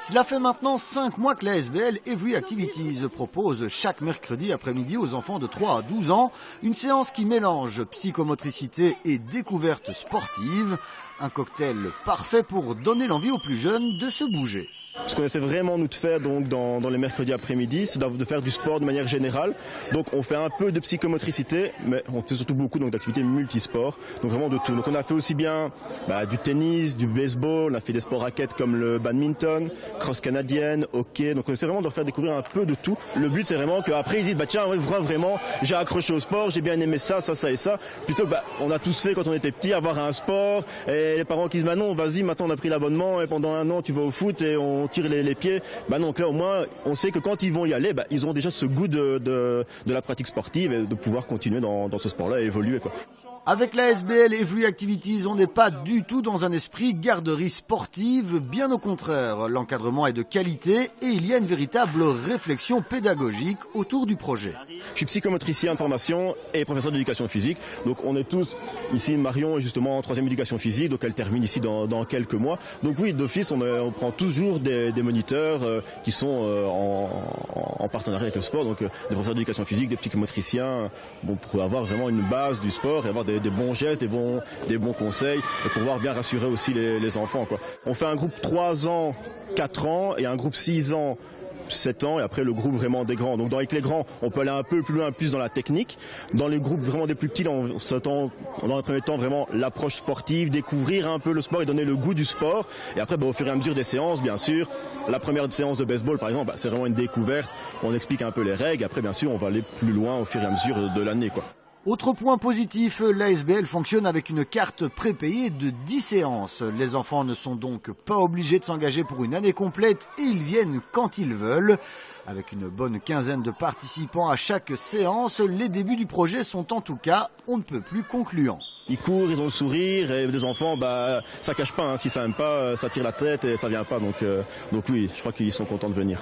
Cela fait maintenant 5 mois que l'ASBL Every Activities propose chaque mercredi après-midi aux enfants de 3 à 12 ans une séance qui mélange psychomotricité et découverte sportive. Un cocktail parfait pour donner l'envie aux plus jeunes de se bouger. Ce qu'on essaie vraiment nous de faire donc dans les mercredis après-midi, c'est de faire du sport de manière générale. Donc on fait un peu de psychomotricité, mais on fait surtout beaucoup d'activités multisports, donc vraiment de tout. Donc on a fait aussi bien du tennis, du baseball, on a fait des sports raquettes comme le badminton, cross canadienne, hockey. Donc on essaie vraiment de leur faire découvrir un peu de tout. Le but c'est vraiment qu'après ils disent tiens vraiment j'ai accroché au sport, j'ai bien aimé ça et ça. Plutôt on a tous fait quand on était petit avoir un sport et les parents qui disent non vas-y maintenant on a pris l'abonnement et pendant 1 an tu vas au foot et on tire les pieds. Donc là au moins on sait que quand ils vont y aller, ils auront déjà ce goût de la pratique sportive et de pouvoir continuer dans ce sport-là et évoluer quoi. Avec l'ASBL Every Activities, on n'est pas du tout dans un esprit garderie sportive, bien au contraire. L'encadrement est de qualité et il y a une véritable réflexion pédagogique autour du projet. Je suis psychomotricien de formation et professeur d'éducation physique, donc on est tous, ici Marion est justement en 3e éducation physique, donc elle termine ici dans quelques mois. Donc oui, d'office on prend toujours des moniteurs qui sont en partenariat avec le sport, donc des professeurs d'éducation physique, des psychomotriciens, pour avoir vraiment une base du sport et avoir des bons gestes, des bons conseils et pouvoir bien rassurer aussi les enfants quoi. On fait un groupe 3 ans, 4 ans et un groupe 6 ans, 7 ans et après le groupe vraiment des grands. Donc avec les grands, on peut aller un peu plus loin, plus dans la technique. Dans les groupes vraiment des plus petits, on s'attend dans le premier temps vraiment l'approche sportive, découvrir un peu le sport et donner le goût du sport. Et après, au fur et à mesure des séances, bien sûr, la première séance de baseball par exemple, c'est vraiment une découverte. On explique un peu les règles. Après, bien sûr, on va aller plus loin au fur et à mesure de l'année quoi. Autre point positif, l'ASBL fonctionne avec une carte prépayée de 10 séances. Les enfants ne sont donc pas obligés de s'engager pour une année complète et ils viennent quand ils veulent. Avec une bonne quinzaine de participants à chaque séance, les débuts du projet sont en tout cas on ne peut plus concluants. Ils courent, ils ont le sourire et des enfants, ça cache pas, si ça aime pas, ça tire la tête et ça vient pas. Donc oui, je crois qu'ils sont contents de venir.